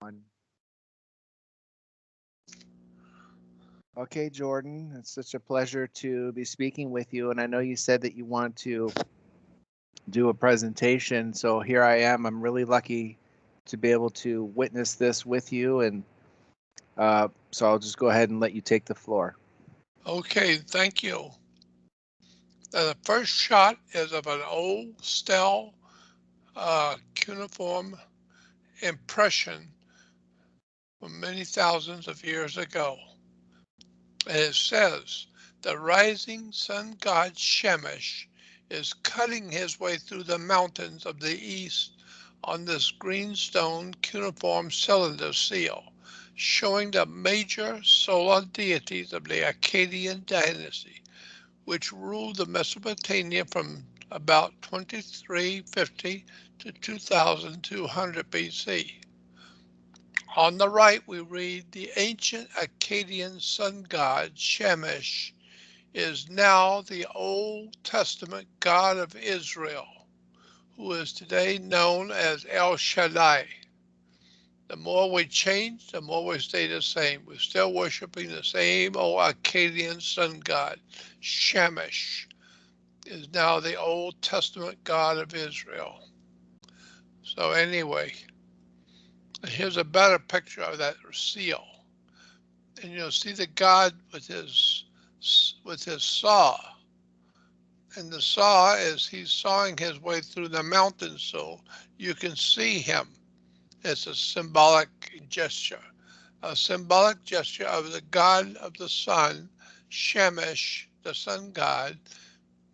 One. Okay, Jordan, it's such a pleasure to be speaking with you. And I know you said that you want to do a presentation. So here I am. I'm really lucky to be able to witness this with you. And so I'll just go ahead and let you take the floor. Okay, thank you. The first shot is of an old style cuneiform impression from many thousands of years ago. And it says, the rising sun god Shemesh is cutting his way through the mountains of the east on this greenstone cuneiform cylinder seal, showing the major solar deities of the Akkadian dynasty, which ruled the Mesopotamia from about 2350 to 2200 BC. On the right, we read the ancient Akkadian sun god Shemesh is now the Old Testament God of Israel, who is today known as El Shaddai. The more we change, the more we stay the same. We're still worshiping the same old Akkadian sun god, Shemesh is now the Old Testament God of Israel. So anyway, here's a better picture of that seal. And you'll see the God with his saw. And the saw is he's sawing his way through the mountain so you can see him. It's a symbolic gesture. A symbolic gesture of the God of the sun, Shemesh, the sun god,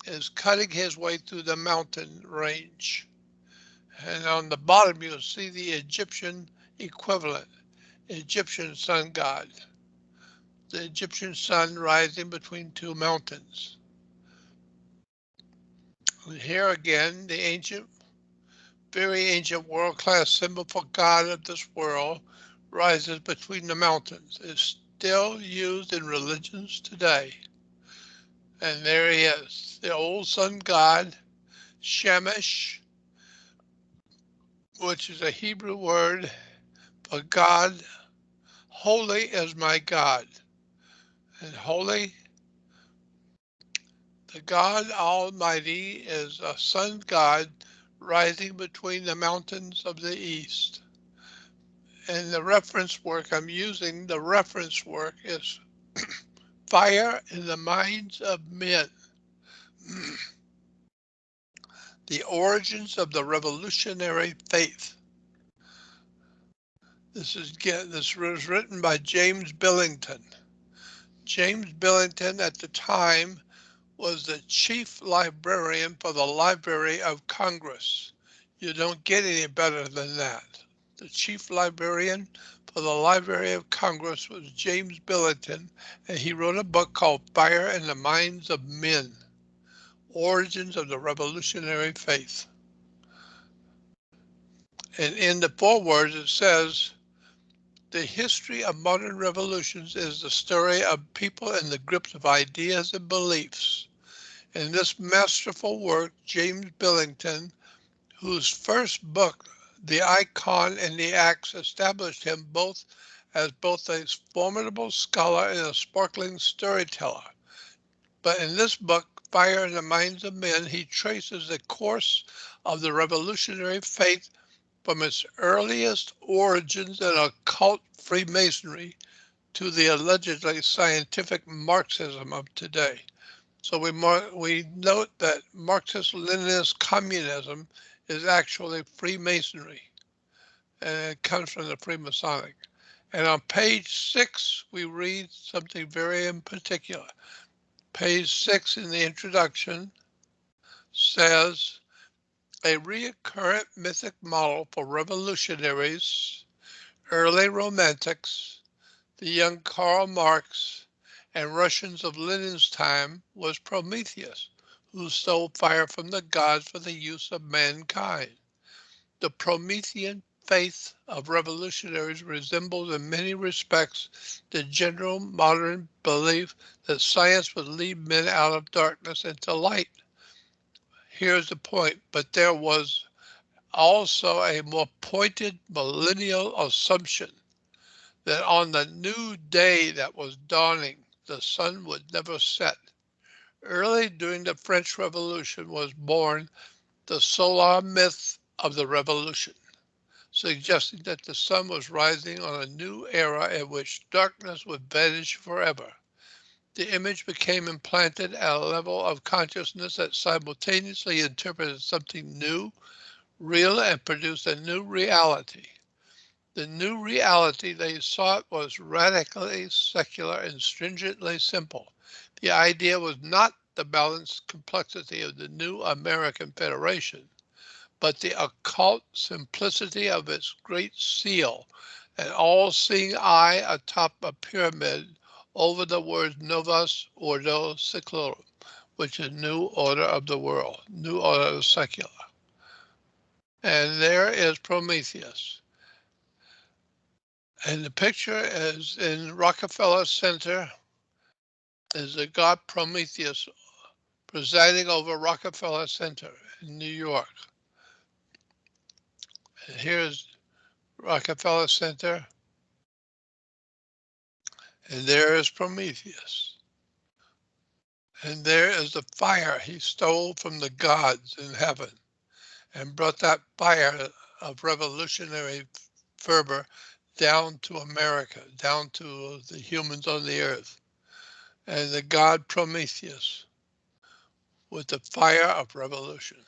is cutting his way through the mountain range. And on the bottom, you'll see the Egyptian equivalent, Egyptian sun god, the Egyptian sun rising between two mountains. And here again, the ancient, very ancient world-class symbol for God of this world rises between the mountains. It's still used in religions today. And there he is, the old sun god, Shemesh, which is a Hebrew word for God. Holy is my God. And holy, the God Almighty, is a sun god rising between the mountains of the east. And the reference work I'm using, the reference work is Fire in the Minds of Men. The Origins of the Revolutionary Faith. This was written by James Billington. James Billington at the time was the chief librarian for the Library of Congress. You don't get any better than that. The chief librarian for the Library of Congress was James Billington, and he wrote a book called Fire in the Minds of Men, Origins of the Revolutionary Faith. And in the foreword it says, the history of modern revolutions is the story of people in the grips of ideas and beliefs. In this masterful work, James Billington, whose first book, The Icon and the Axe, established him as both a formidable scholar and a sparkling storyteller. But in this book, Fire in the Minds of Men, he traces the course of the revolutionary faith from its earliest origins in occult Freemasonry to the allegedly scientific Marxism of today. So we note that Marxist-Leninist communism is actually Freemasonry, and it comes from the Freemasonic. And on page 6, we read something very in particular. Page 6 in the introduction says, a recurrent mythic model for revolutionaries, early romantics, the young Karl Marx, and Russians of Lenin's time was Prometheus, who stole fire from the gods for the use of mankind. The Promethean faith of revolutionaries resembles in many respects the general modern belief that science would lead men out of darkness into light. Here's the point, but there was also a more pointed millennial assumption that on the new day that was dawning, the sun would never set. Early during the French Revolution was born the solar myth of the revolution, suggesting that the sun was rising on a new era in which darkness would vanish forever. The image became implanted at a level of consciousness that simultaneously interpreted something new, real, and produced a new reality. The new reality they sought was radically secular and stringently simple. The idea was not the balanced complexity of the new American Federation, but the occult simplicity of its great seal, an all-seeing eye atop a pyramid over the words Novus Ordo Seclorum, which is new order of the world, new order of secular. And there is Prometheus. And the picture is in Rockefeller Center, is the god Prometheus presiding over Rockefeller Center in New York. And here's Rockefeller Center, and there is Prometheus. And there is the fire he stole from the gods in heaven and brought that fire of revolutionary fervor down to America, down to the humans on the earth. And the god Prometheus with the fire of revolution.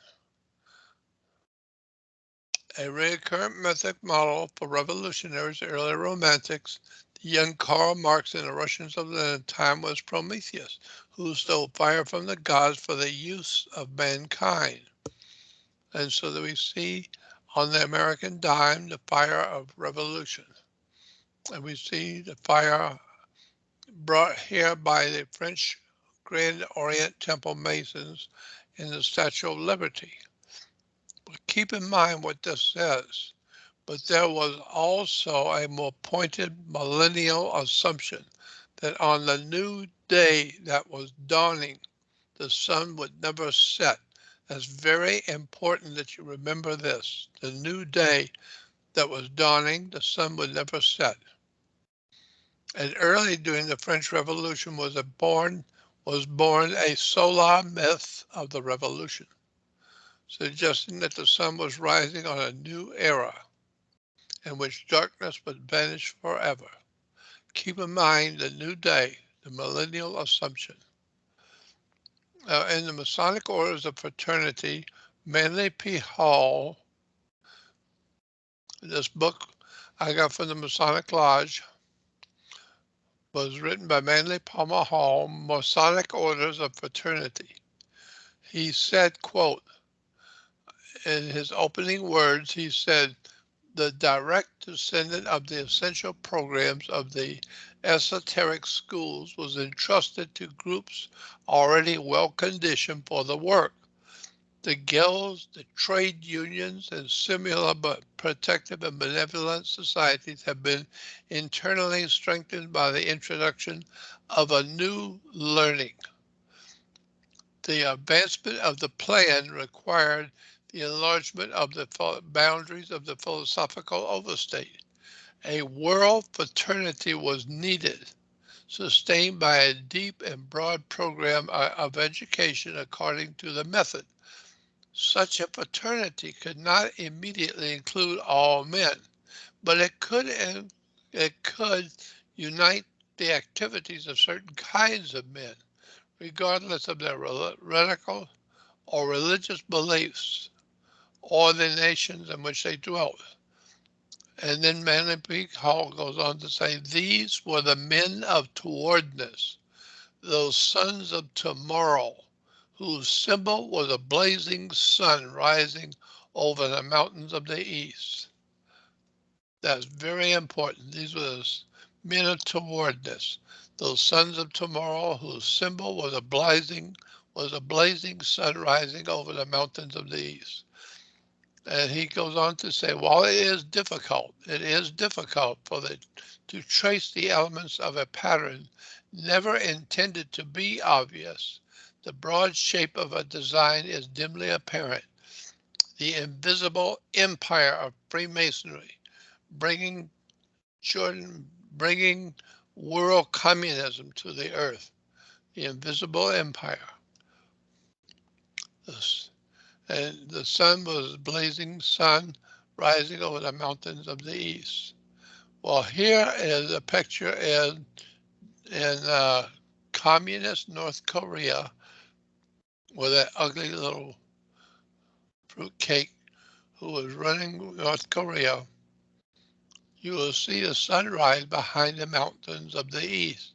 A recurrent mythic model for revolutionaries, early romantics, the young Karl Marx and the Russians of the time was Prometheus, who stole fire from the gods for the use of mankind. And so that we see on the American dime the fire of revolution. And we see the fire brought here by the French Grand Orient Temple Masons in the Statue of Liberty. But keep in mind what this says. But there was also a more pointed millennial assumption that on the new day that was dawning, the sun would never set. That's very important that you remember this. The new day that was dawning, the sun would never set. And early during the French Revolution was born a solar myth of the revolution, suggesting that the sun was rising on a new era in which darkness would vanish forever. Keep in mind the new day, the millennial assumption. In the Masonic Orders of Fraternity, Manly P. Hall, this book I got from the Masonic Lodge, was written by Manly Palmer Hall, Masonic Orders of Fraternity. He said, quote, in his opening words, he said, the direct descendant of the essential programs of the esoteric schools was entrusted to groups already well conditioned for the work. The guilds, the trade unions, and similar but protective and benevolent societies have been internally strengthened by the introduction of a new learning. The advancement of the plan required the enlargement of the boundaries of the philosophical overstate. A world fraternity was needed, sustained by a deep and broad program of education according to the method. Such a fraternity could not immediately include all men, but it could unite the activities of certain kinds of men, regardless of their radical or religious beliefs or the nations in which they dwelt. And then Manly P. Hall goes on to say, these were the men of towardness, those sons of tomorrow, whose symbol was a blazing sun rising over the mountains of the east. That's very important. These were the men of towardness, those sons of tomorrow, whose symbol was a blazing sun rising over the mountains of the east. And he goes on to say, while it is difficult to trace the elements of a pattern never intended to be obvious, the broad shape of a design is dimly apparent. the invisible empire of Freemasonry, bringing world communism to the earth. The invisible empire. And the sun was a blazing sun rising over the mountains of the east. Well, here is a picture in communist North Korea with that ugly little fruitcake who was running North Korea. You will see the sunrise behind the mountains of the east,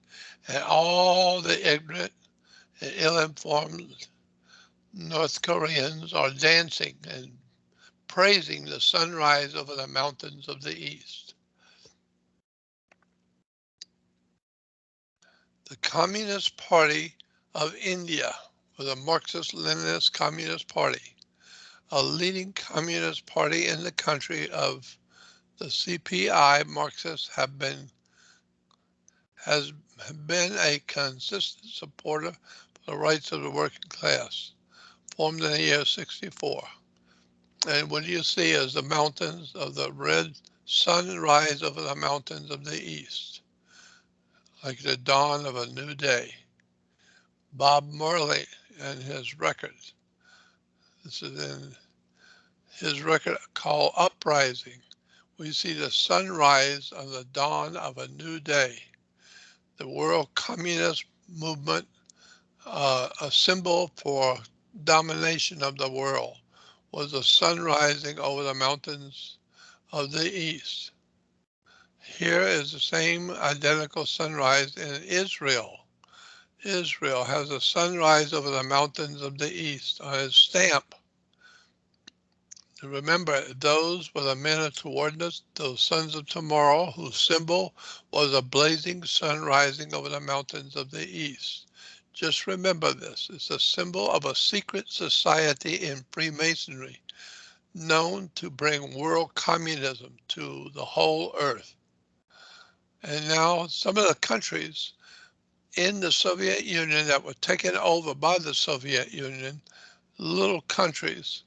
and all the ignorant and ill-informed North Koreans are dancing and praising the sunrise over the mountains of the east. The Communist Party of India was a Marxist-Leninist Communist Party, a leading communist party in the country of the CPI. Marxists has been a consistent supporter for the rights of the working class, formed in the year 64. And what you see is the mountains of the red sun rise over the mountains of the east, like the dawn of a new day. Bob Marley and his records. This is in his record called Uprising. We see the sunrise on the dawn of a new day. The world communist movement, a symbol for domination of the world, was the sun rising over the mountains of the east. Here is the same identical sunrise in Israel. Israel has a sunrise over the mountains of the east on its stamp. And remember, those were the men of towardness, those sons of tomorrow, whose symbol was a blazing sun rising over the mountains of the east. Just remember this. It's a symbol of a secret society in Freemasonry, known to bring world communism to the whole earth. And now some of the countries in the Soviet Union that were taken over by the Soviet Union, little countries,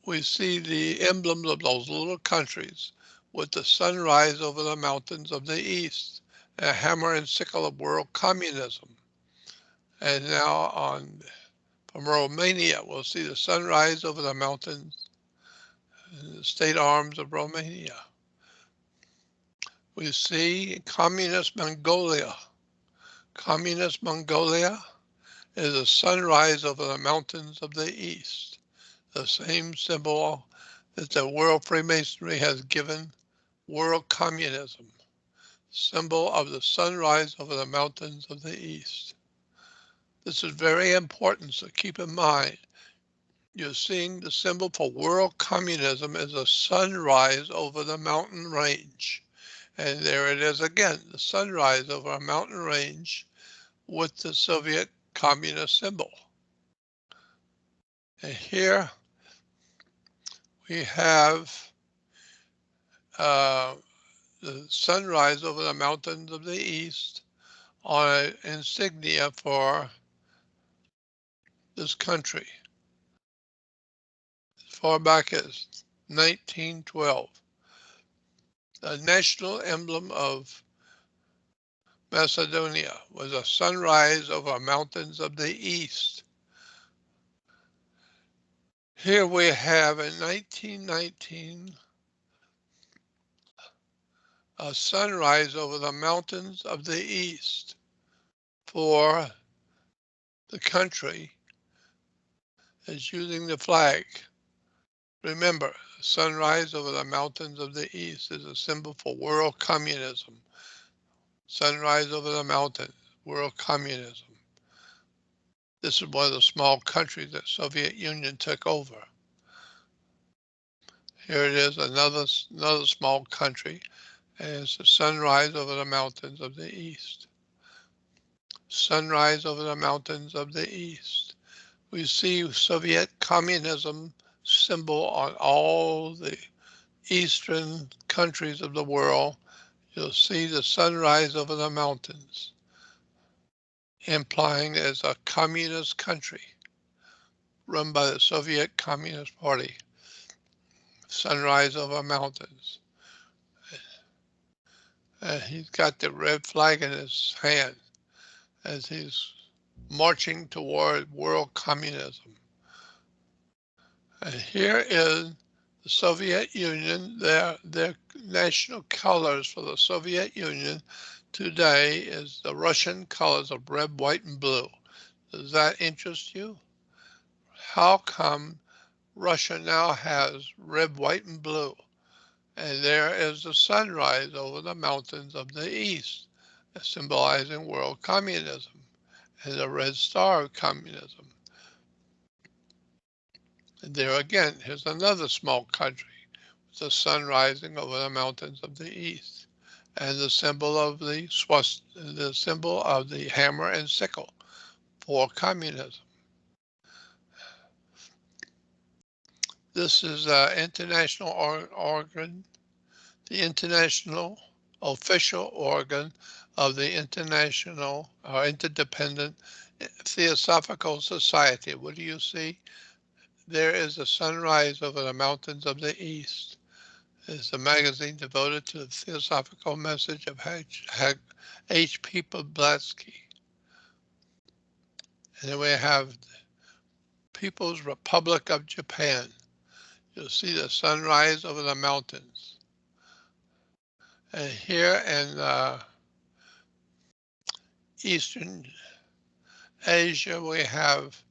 we see the emblems of those little countries with the sunrise over the mountains of the east, a hammer and sickle of world communism. And now from Romania, we'll see the sunrise over the mountains, the state arms of Romania. We see communist Mongolia. Communist Mongolia is a sunrise over the mountains of the east, the same symbol that the World Freemasonry has given world communism, symbol of the sunrise over the mountains of the east. This is very important, so keep in mind, you're seeing the symbol for world communism as a sunrise over the mountain range. And there it is again, the sunrise over a mountain range with the Soviet communist symbol. And here we have the sunrise over the mountains of the east on an insignia for this country, as far back as 1912. The national emblem of Macedonia was a sunrise over mountains of the east. Here we have in 1919 a sunrise over the mountains of the east for the country that's using the flag. Remember, sunrise over the mountains of the east is a symbol for world communism. Sunrise over the mountains, world communism. This is one of the small countries that Soviet Union took over. Here it is, another small country, and it's the sunrise over the mountains of the east. Sunrise over the mountains of the east. We see Soviet communism symbol on all the eastern countries of the world. You'll see the sunrise over the mountains, implying it's a communist country run by the Soviet Communist Party. sunrise over mountains. And he's got the red flag in his hand as he's marching toward world communism. And here is the Soviet Union. Their national colors for the Soviet Union today is the Russian colors of red, white, and blue. Does that interest you? How come Russia now has red, white, and blue? And there is the sunrise over the mountains of the east, symbolizing world communism, and the red star of communism. And there again, here's another small country with the sun rising over the mountains of the east, and the symbol of the hammer and sickle for communism. This is international organ, the international official organ of the International or Interdependent Theosophical Society. What do you see? There is a sunrise over the mountains of the east. It's a magazine devoted to the theosophical message of H.P. Blavatsky. And then we have the People's Republic of Japan. You'll see the sunrise over the mountains. And here in Eastern Asia, we have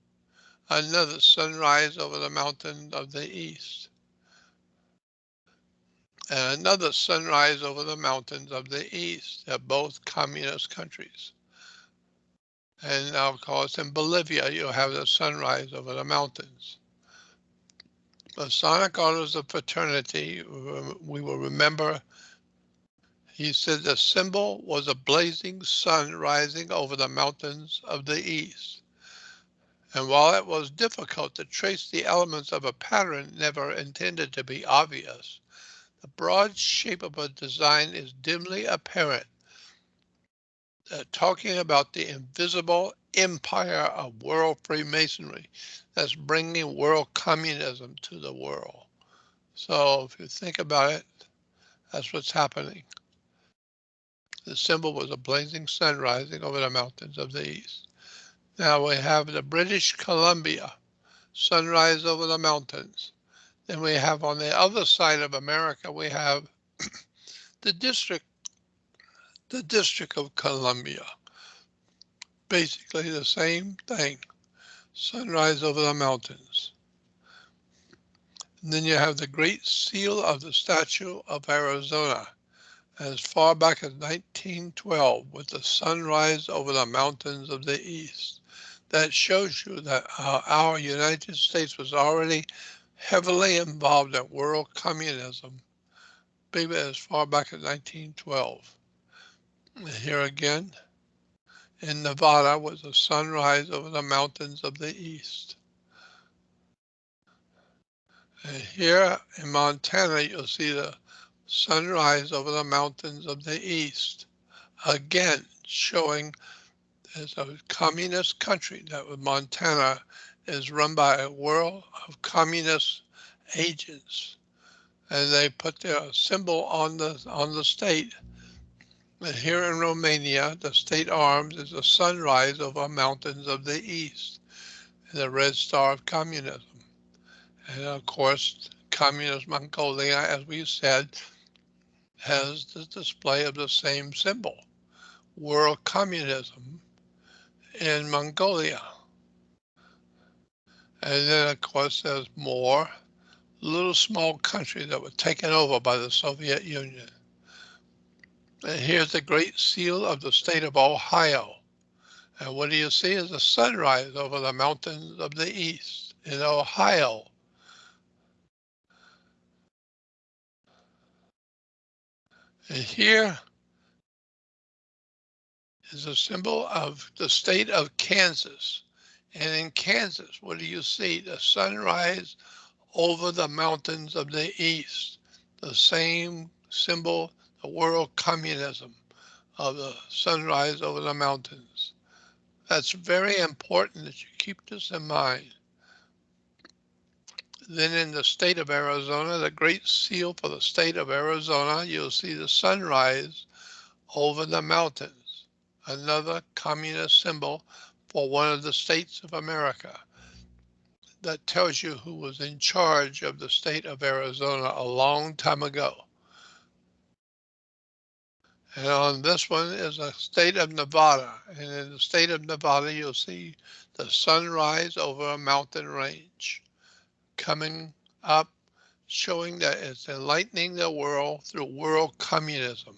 another sunrise over the mountain of the east. And another sunrise over the mountains of the east. They're both communist countries. And now, of course, in Bolivia, you have the sunrise over the mountains. Masonic Orders of Fraternity, we will remember, he said the symbol was a blazing sun rising over the mountains of the east. And while it was difficult to trace the elements of a pattern never intended to be obvious, the broad shape of a design is dimly apparent, talking about the invisible empire of world Freemasonry that's bringing world communism to the world. So if you think about it, that's what's happening. The symbol was a blazing sun rising over the mountains of the east. Now we have the British Columbia, sunrise over the mountains. Then we have on the other side of America, we have the District of Columbia. Basically the same thing, sunrise over the mountains. And then you have the Great Seal of the Statue of Arizona, as far back as 1912, with the sunrise over the mountains of the east. That shows you that our United States was already heavily involved in world communism, maybe as far back as 1912. And here again, in Nevada, was a sunrise over the mountains of the east. And here in Montana, you'll see the sunrise over the mountains of the east. Again, showing as a communist country that Montana is run by a world of communist agents. And they put their symbol on the state. And here in Romania, the state arms is a sunrise over mountains of the east, and the red star of communism. And of course, communist Mongolia, as we said, has the display of the same symbol, world communism in Mongolia. And then, of course, there's more little small countries that were taken over by the Soviet Union. And here's the Great Seal of the state of Ohio. And what do you see is a sunrise over the mountains of the east in Ohio. And here is a symbol of the state of Kansas. And in Kansas, what do you see? The sunrise over the mountains of the east. The same symbol, the world communism of the sunrise over the mountains. That's very important that you keep this in mind. Then in the state of Arizona, the great seal for the state of Arizona, you'll see the sunrise over the mountains, another communist symbol for one of the states of America. That tells you who was in charge of the state of Arizona a long time ago. And on this one is the state of Nevada. And in the state of Nevada, you'll see the sunrise over a mountain range coming up, showing that it's enlightening the world through world communism,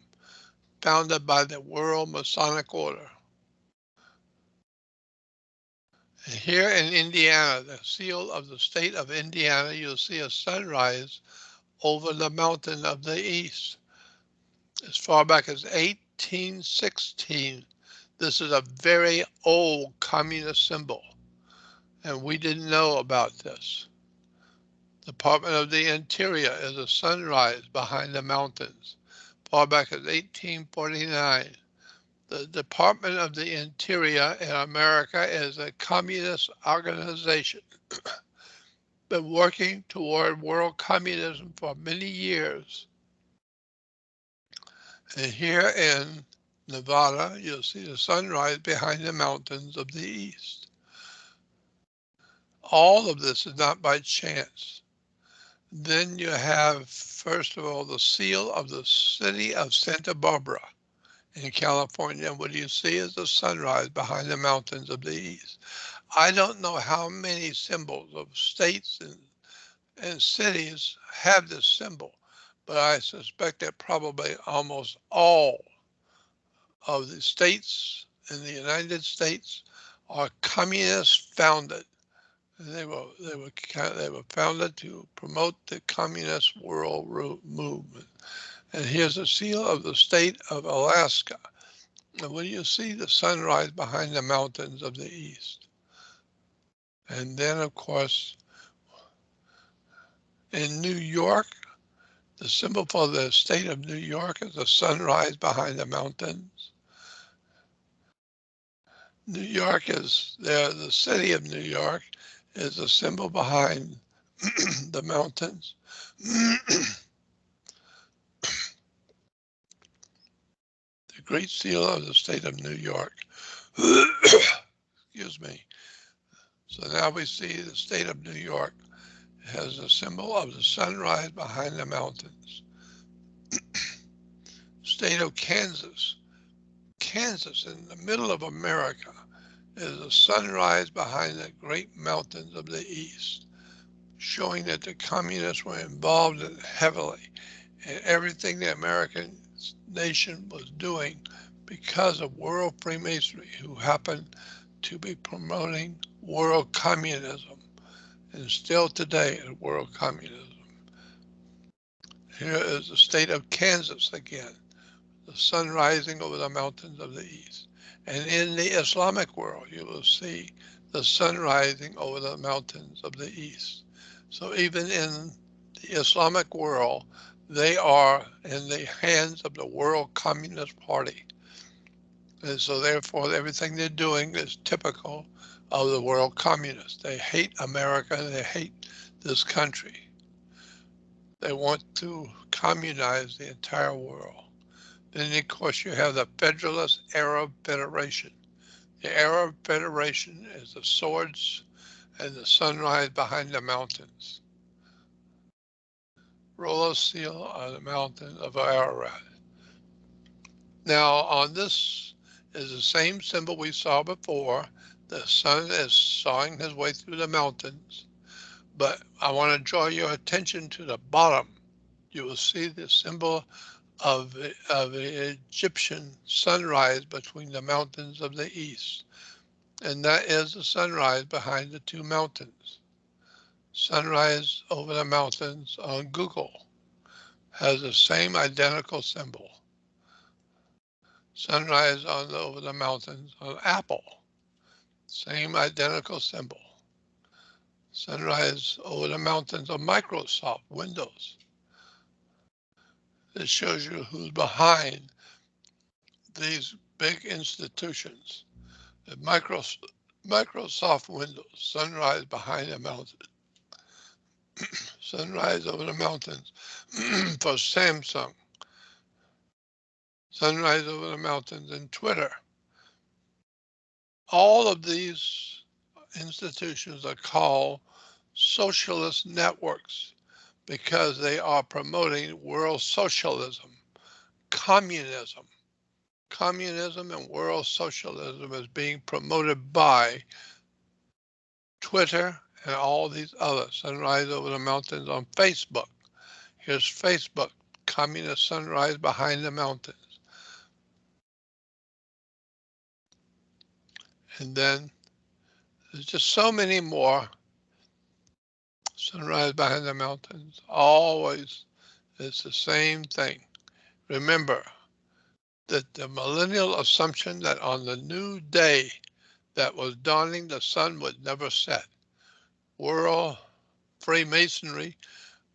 founded by the World Masonic Order. And here in Indiana, the seal of the state of Indiana, you'll see a sunrise over the mountain of the east. As far back as 1816, this is a very old communist symbol, and we didn't know about this. Department of the Interior is a sunrise behind the mountains, far back as 1849. The Department of the Interior in America is a communist organization, been working toward world communism for many years. And here in Nevada, you'll see the sunrise behind the mountains of the east. All of this is not by chance. Then you have, first of all, the seal of the city of Santa Barbara in California. What you see is the sunrise behind the mountains of the east. I don't know how many symbols of states and cities have this symbol, but I suspect that probably almost all of the states in the United States are communist founded. They were founded to promote the communist world movement. And here's a seal of the state of Alaska. And when you see the sunrise behind the mountains of the east. And then, of course, in New York, the symbol for the state of New York is the sunrise behind the mountains. New York is there, the city of New York is a symbol behind the mountains. The Great Seal of the state of New York. Excuse me. So now we see the state of New York has a symbol of the sunrise behind the mountains. State of Kansas. Kansas, in the middle of America, is a sunrise behind the great mountains of the east, showing that the communists were involved heavily in everything the American nation was doing because of world Freemasonry, who happened to be promoting world communism, and still today is world communism. Here is the state of Kansas again, the sun rising over the mountains of the east. And in the Islamic world, you will see the sun rising over the mountains of the east. So even in the Islamic world, they are in the hands of the World Communist Party. And so therefore, everything they're doing is typical of the world communists. They hate America, they hate this country. They want to communize the entire world. Then, of course, you have the Federalist Arab Federation. The Arab Federation is the swords and the sunrise behind the mountains. Roller seal on the mountain of Ararat. Now, on this is the same symbol we saw before. The sun is sawing his way through the mountains. But I want to draw your attention to the bottom. You will see the symbol of the Egyptian sunrise between the mountains of the east. And that is the sunrise behind the two mountains. Sunrise over the mountains on Google has the same identical symbol. Sunrise over the mountains on Apple, same identical symbol. Sunrise over the mountains of Microsoft Windows. This shows you who's behind these big institutions. The Microsoft Windows, sunrise behind the mountain. Sunrise over the mountains for Samsung. Sunrise over the mountains in Twitter. All of these institutions are called socialist networks because they are promoting world socialism, communism. Communism and world socialism is being promoted by Twitter and all these others. Sunrise over the mountains on Facebook. Here's Facebook, Communist Sunrise behind the mountains. And then there's just so many more. Sunrise behind the mountains. Always, it's the same thing. Remember that the millennial assumption that on the new day that was dawning, the sun would never set. World Freemasonry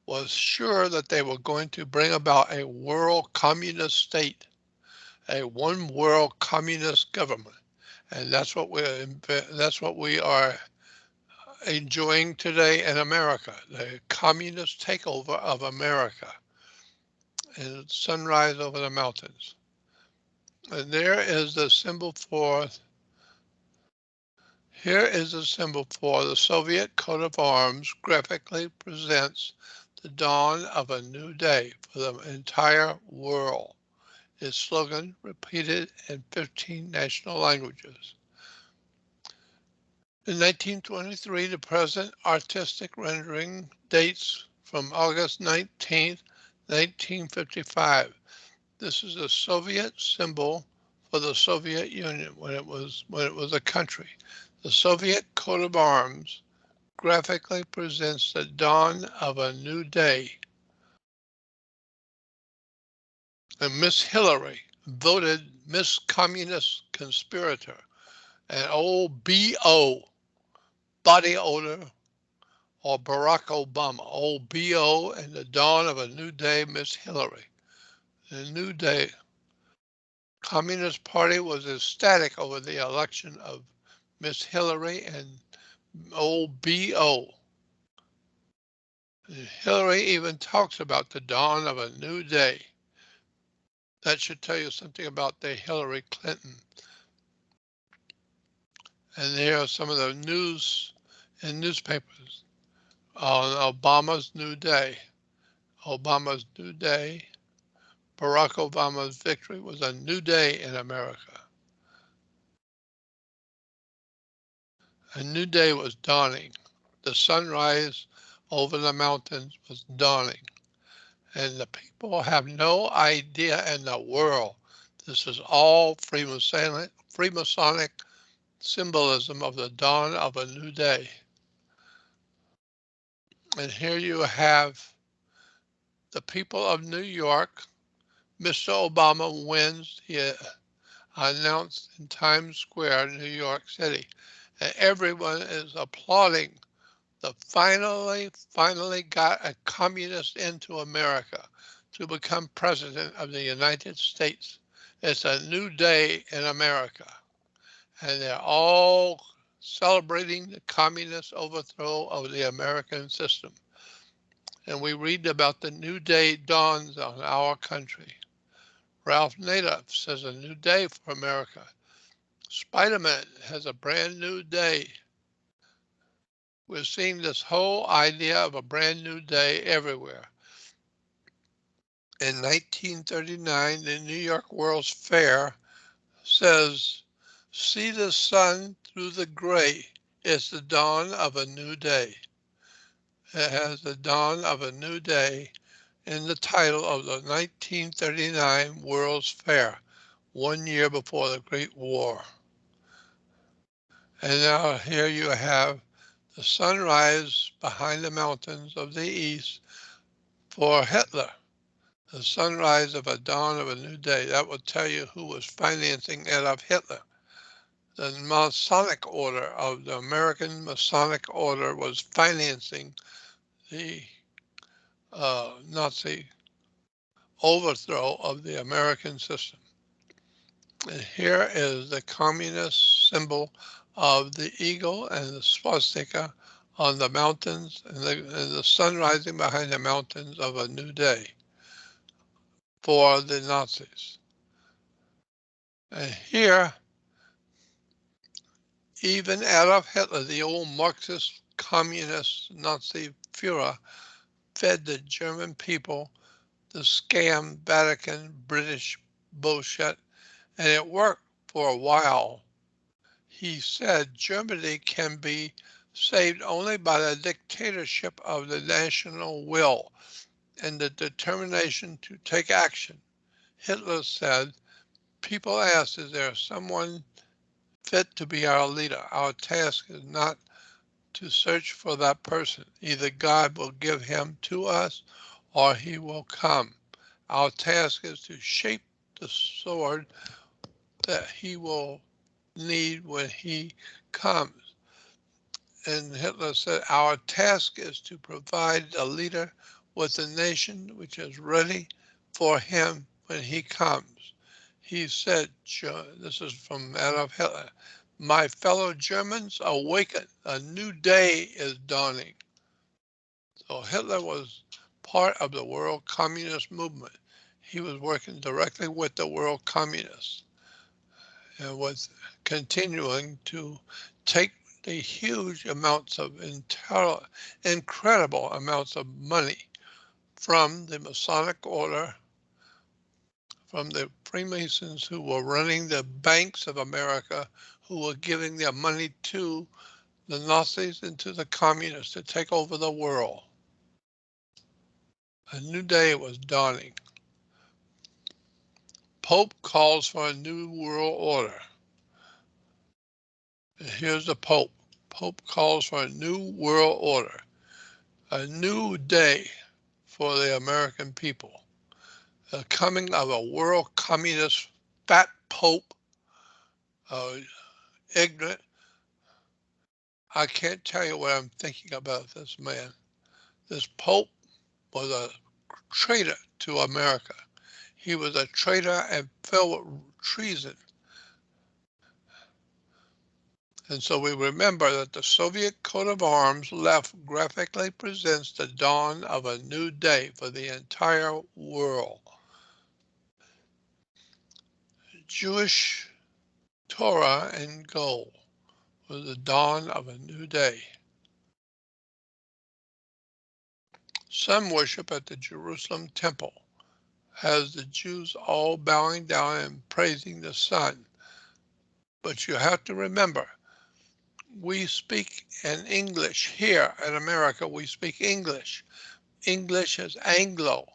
was sure that they were going to bring about a world communist state, a one world communist government. And that's what we are enjoying today in America, the communist takeover of America and sunrise over the mountains. And there is the symbol for, here is the symbol for the Soviet coat of arms graphically presents the dawn of a new day for the entire world. Its slogan repeated in 15 national languages. In 1923, the present artistic rendering dates from August 19, 1955. This is a Soviet symbol for the Soviet Union when it was a country. The Soviet coat of arms graphically presents the dawn of a new day. And Miss Hillary voted Miss Communist Conspirator, an old B.O. body odor, or Barack Obama, old B.O. and the dawn of a new day, Miss Hillary. The new day. Communist Party was ecstatic over the election of Miss Hillary and old B.O. Hillary even talks about the dawn of a new day. That should tell you something about the Hillary Clinton. And here are some of the news in newspapers on Obama's new day. Obama's new day. Barack Obama's victory was a new day in America. A new day was dawning. The sunrise over the mountains was dawning. And the people have no idea in the world. This is all Freemasonic symbolism of the dawn of a new day. And here you have the people of New York. Mr. Obama wins, he announced in Times Square, New York City. And everyone is applauding the finally got a communist into America to become president of the United States. It's a new day in America. And they're all celebrating the communist overthrow of the American system. And we read about the new day dawns on our country. Ralph Nader says a new day for America. Spider-Man has a brand new day. We're seeing this whole idea of a brand new day everywhere. In 1939, the New York World's Fair says, "See the sun through the gray. It's the dawn of a new day." It has the dawn of a new day in the title of the 1939 World's Fair, 1 year before the Great War. And now here you have the sunrise behind the mountains of the east for Hitler, the sunrise of a dawn of a new day. That will tell you who was financing Adolf Hitler. The Masonic order of the American Masonic order was financing the Nazi overthrow of the American system. And here is the communist symbol of the eagle and the swastika on the mountains and the sun rising behind the mountains of a new day for the Nazis. And here, even Adolf Hitler, the old Marxist, communist, Nazi Führer, fed the German people the scam Vatican British bullshit, and it worked for a while. He said Germany can be saved only by the dictatorship of the national will and the determination to take action. Hitler said, people asked, is there someone fit to be our leader? Our task is not to search for that person. Either God will give him to us or he will come. Our task is to shape the sword that he will need when he comes. And Hitler said, our task is to provide a leader with a nation which is ready for him when he comes. He said, this is from Adolf Hitler, my fellow Germans, awaken, a new day is dawning. So Hitler was part of the world communist movement. He was working directly with the world communists and was continuing to take the huge amounts of incredible amounts of money from the Masonic order, from the Freemasons who were running the banks of America, who were giving their money to the Nazis and to the communists to take over the world. A new day was dawning. Pope calls for a new world order. And here's the Pope. Pope calls for a new world order, a new day for the American people. The coming of a world communist fat Pope, ignorant. I can't tell you what I'm thinking about this man. This Pope was a traitor to America. He was a traitor and filled with treason. And so we remember that the Soviet coat of arms left graphically presents the dawn of a new day for the entire world. Jewish Torah and gold was the dawn of a new day. Some worship at the Jerusalem temple has the Jews all bowing down and praising the sun. But you have to remember, we speak in English here in America. We speak English. English is Anglo,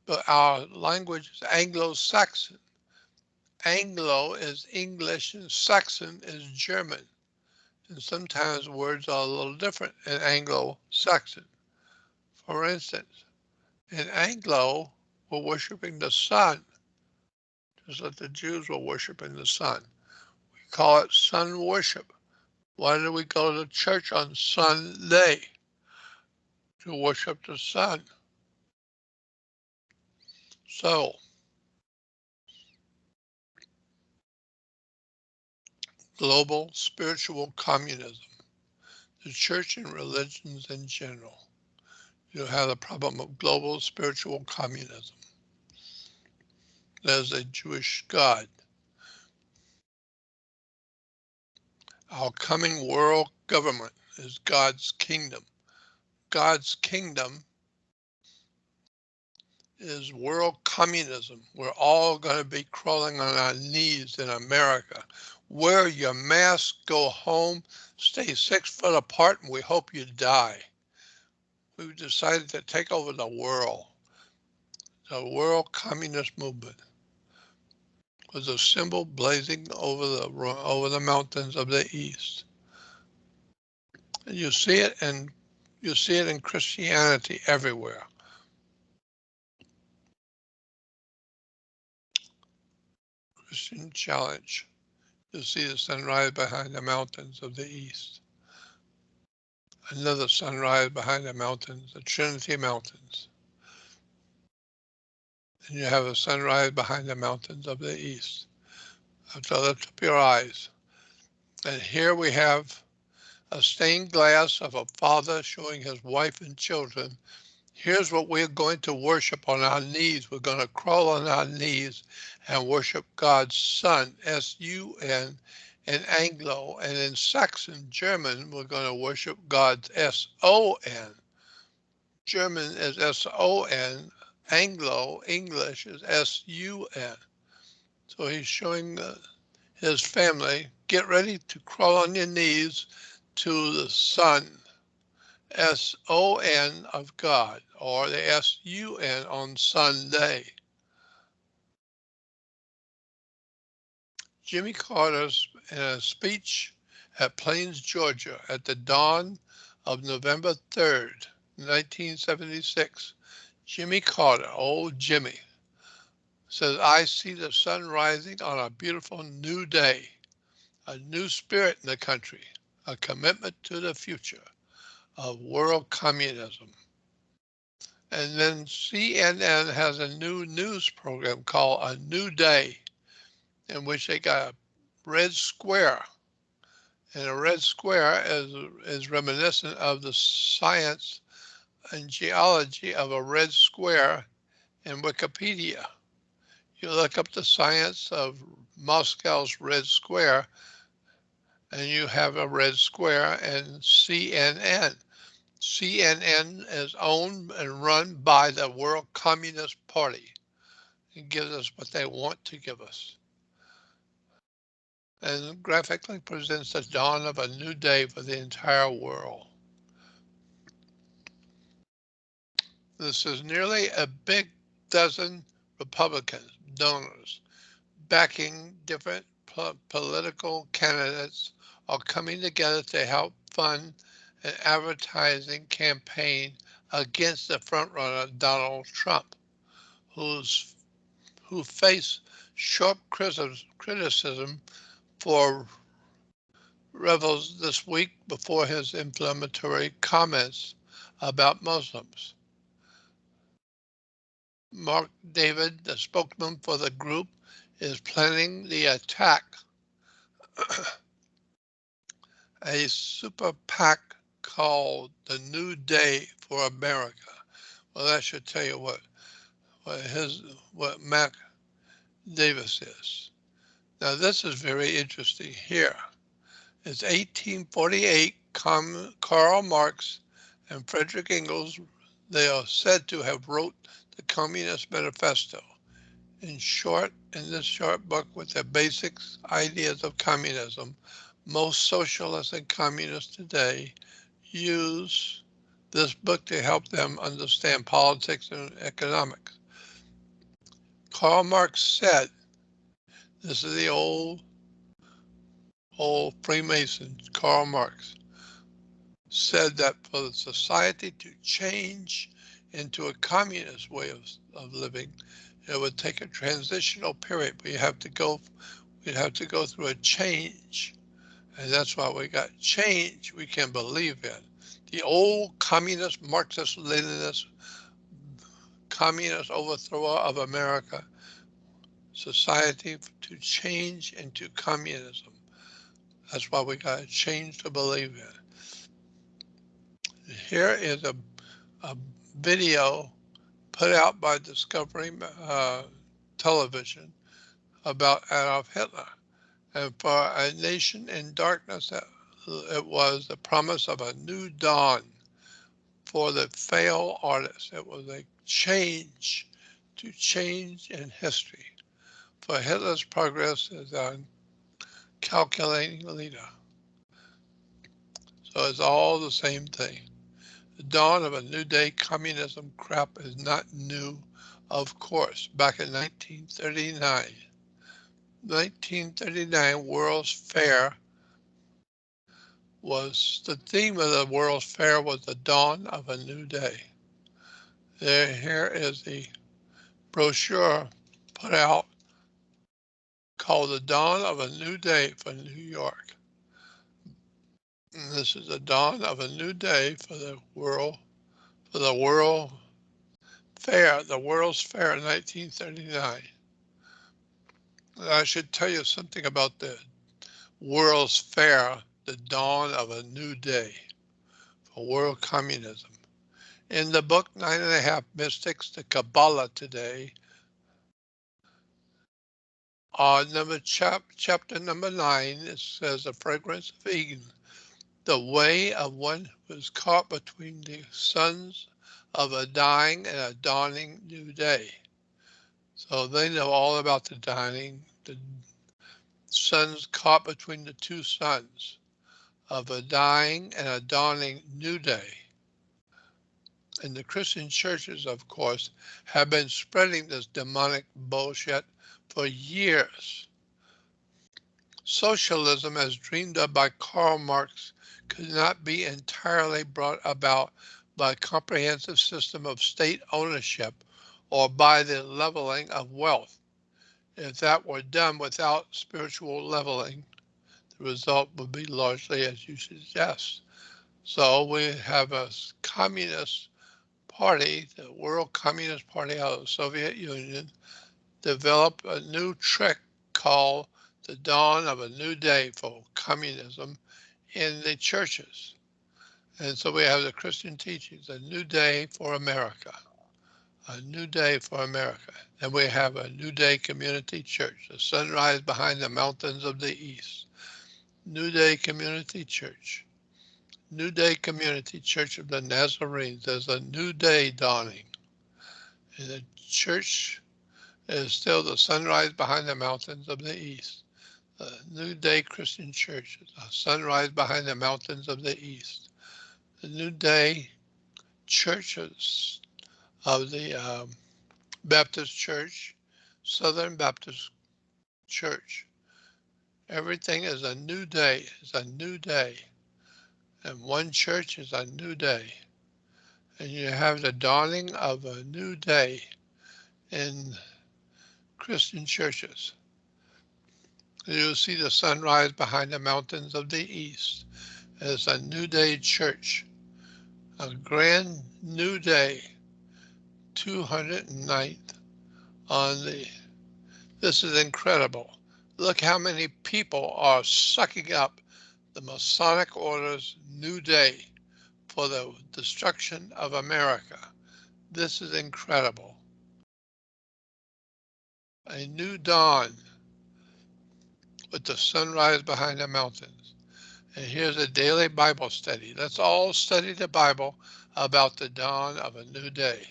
but our language is Anglo-Saxon. Anglo is English and Saxon is German. And sometimes words are a little different in Anglo-Saxon. For instance, in Anglo, we're worshiping the sun, just like the Jews were worshiping the sun. We call it sun worship. Why do we go to church on Sunday? To worship the sun. So, global spiritual communism, the church and religions in general. You have the problem of global spiritual communism. There's a Jewish God. Our coming world government is God's kingdom. God's kingdom is world communism. We're all going to be crawling on our knees in America. Wear your mask, go home, stay 6 foot apart, and we hope you die. We've decided to take over the world. The world communist movement was a symbol blazing over the mountains of the east. And you see it in Christianity everywhere. Christian challenge. You see the sunrise behind the mountains of the east. Another sunrise behind the mountains, the Trinity Mountains. And you have a sunrise behind the mountains of the east. So lift up your eyes. And here we have a stained glass of a father showing his wife and children. Here's what we're going to worship on our knees. We're going to crawl on our knees and worship God's Son, S-U-N, in Anglo. And in Saxon German, we're going to worship God's S-O-N. German is S-O-N. Anglo, English, is S-U-N. So he's showing his family, get ready to crawl on your knees to the Son, S-O-N of God, or the S-U-N on Sunday. Jimmy Carter's in a speech at Plains, Georgia at the dawn of November 3rd, 1976. Jimmy Carter, old Jimmy, says, I see the sun rising on a beautiful new day, a new spirit in the country, a commitment to the future of world communism. And then CNN has a new news program called A New Day, in which they got a red square. And a red square is reminiscent of the science and geology of a red square in Wikipedia. You look up the science of Moscow's red square, and you have a red square in CNN. CNN is owned and run by the World Communist Party. It gives us what they want to give us. And graphically presents the dawn of a new day for the entire world. This is nearly a big dozen Republicans, donors, backing different political candidates, are coming together to help fund an advertising campaign against the frontrunner Donald Trump, who faced sharp criticism for rebels this week before his inflammatory comments about Muslims. Mark David, the spokesman for the group, is planning the attack. A super PAC called the New Day for America. Well, that should tell you what Mac Davis is. Now, this is very interesting here. It's 1848, Karl Marx and Frederick Engels, they are said to have wrote the Communist Manifesto. In this short book with the basics, ideas of communism, most socialists and communists today use this book to help them understand politics and economics. Karl Marx said, this is the old Freemason, Karl Marx, said that for the society to change into a communist way of living, it would take a transitional period. We'd have to go through a change. And that's why we got change we can believe in. The old communist, Marxist, Leninist, communist overthrower of America, society to change into communism. That's why we got a change to believe in. Here is a video put out by Discovery Television about Adolf Hitler. And for a nation in darkness, it was the promise of a new dawn. For the failed artist, it was a change to change in history. For Hitler's progress is a calculating leader. So it's all the same thing. The dawn of a new day communism crap is not new, of course. Back in 1939 World's Fair the theme of the World's Fair was the dawn of a new day. Here is the brochure put out called The Dawn of a New Day for New York. And this is the dawn of a new day for the World Fair, the World's Fair in 1939. And I should tell you something about the World's Fair the dawn of a new day for world communism. In the book 9.5 Mystics, the Kabbalah today, chapter number 9, it says, the fragrance of Eden, the way of one who is caught between the suns of a dying and a dawning new day. So they know all about the suns caught between the two suns of a dying and a dawning new day. And the Christian churches, of course, have been spreading this demonic bullshit for years. Socialism, as dreamed of by Karl Marx, could not be entirely brought about by a comprehensive system of state ownership or by the leveling of wealth. If that were done without spiritual leveling, the result would be largely as you suggest. So we have a communist party, the World Communist Party out of the Soviet Union, developed a new trick called the dawn of a new day for communism in the churches. And so we have the Christian teachings, a new day for America, a new day for America. And we have a New Day Community Church, the sunrise behind the mountains of the east. New Day Community Church. New Day Community Church of the Nazarenes. There's a new day dawning. And the church is still the sunrise behind the mountains of the east. The New Day Christian Church is a sunrise behind the mountains of the east. The New Day churches of the Baptist Church, Southern Baptist Church. Everything is a new day, is a new day. And one church is a new day. And you have the dawning of a new day in Christian churches. You'll see the sunrise behind the mountains of the east as a new day church. A grand new day, 209th on the, this is incredible. Look how many people are sucking up the Masonic Order's new day for the destruction of America. This is incredible. A new dawn with the sunrise behind the mountains. And here's a daily Bible study. Let's all study the Bible about the dawn of a new day.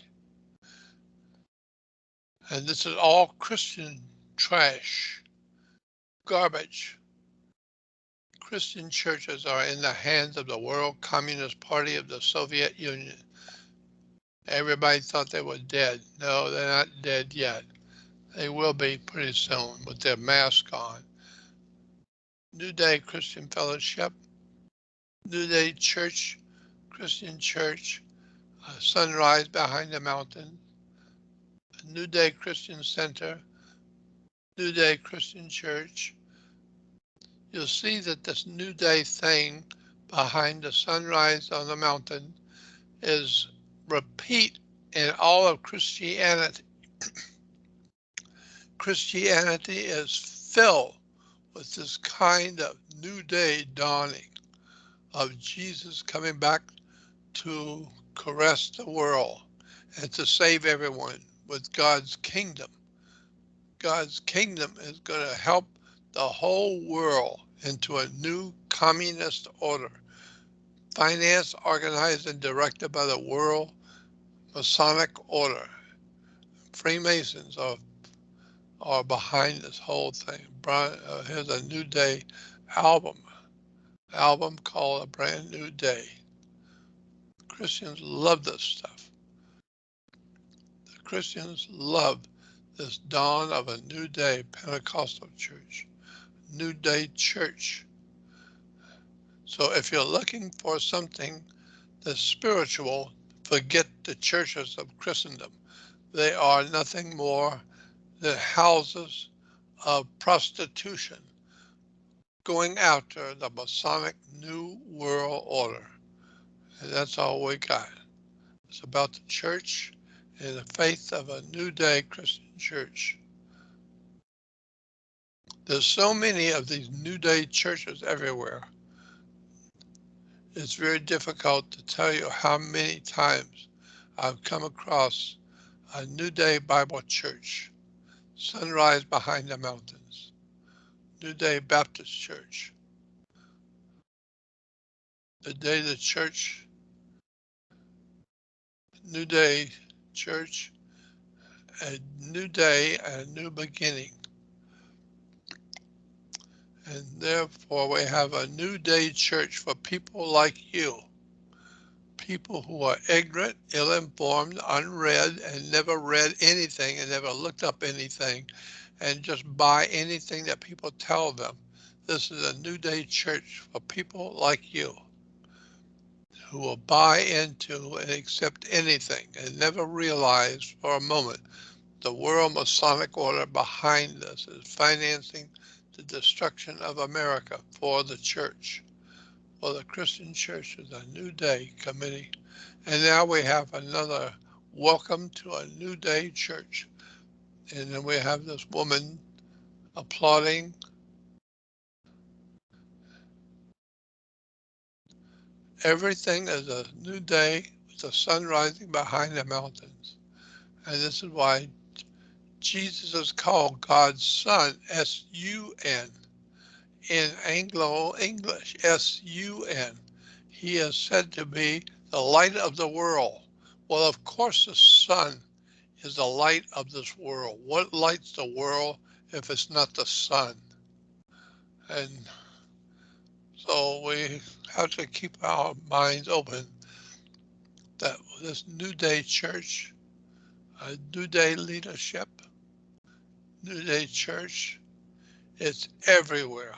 And this is all Christian trash, garbage. Christian churches are in the hands of the World Communist Party of the Soviet Union. Everybody thought they were dead. No, they're not dead yet. They will be pretty soon with their mask on. New Day Christian Fellowship, New Day Church, Christian Church, Sunrise Behind the Mountain, New Day Christian Center, New Day Christian Church. You'll see that this New Day thing behind the sunrise on the mountain is repeat in all of Christianity. Christianity is filled with this kind of new day dawning of Jesus coming back to caress the world and to save everyone with God's kingdom. God's kingdom is going to help the whole world into a new communist order, financed, organized, and directed by the World Masonic Order. Freemasons are behind this whole thing. Here's a New Day album called A Brand New Day. Christians love this stuff. The Christians love this dawn of a new day Pentecostal church, New Day church. So if you're looking for something that's spiritual, forget the churches of Christendom. They are nothing more than houses of prostitution going after the Masonic New World Order. And that's all we got. It's about the church and the faith of a New Day Christian church. There's so many of these New Day churches everywhere. It's very difficult to tell you how many times I've come across a New Day Bible Church, Sunrise Behind the Mountains, New Day Baptist Church, the day the church, New Day Church, a new day and a new beginning. And therefore we have a New Day Church for people like you, people who are ignorant, ill-informed, unread, and never read anything and never looked up anything and just buy anything that people tell them. This is a New Day Church for people like you who will buy into and accept anything and never realize for a moment the world Masonic order behind this is financing the destruction of America for the church. Well, the Christian Church is a New Day committee. And now we have another welcome to a New Day Church. And then we have this woman applauding. Everything is a new day with the sun rising behind the mountains. And this is why Jesus is called God's Son, S-U-N. In Anglo English, S-U-N. He is said to be the light of the world. Well, of course, the sun is the light of this world. What lights the world if it's not the sun? And so we have to keep our minds open that this New Day Church, a New Day leadership, New Day Church, it's everywhere.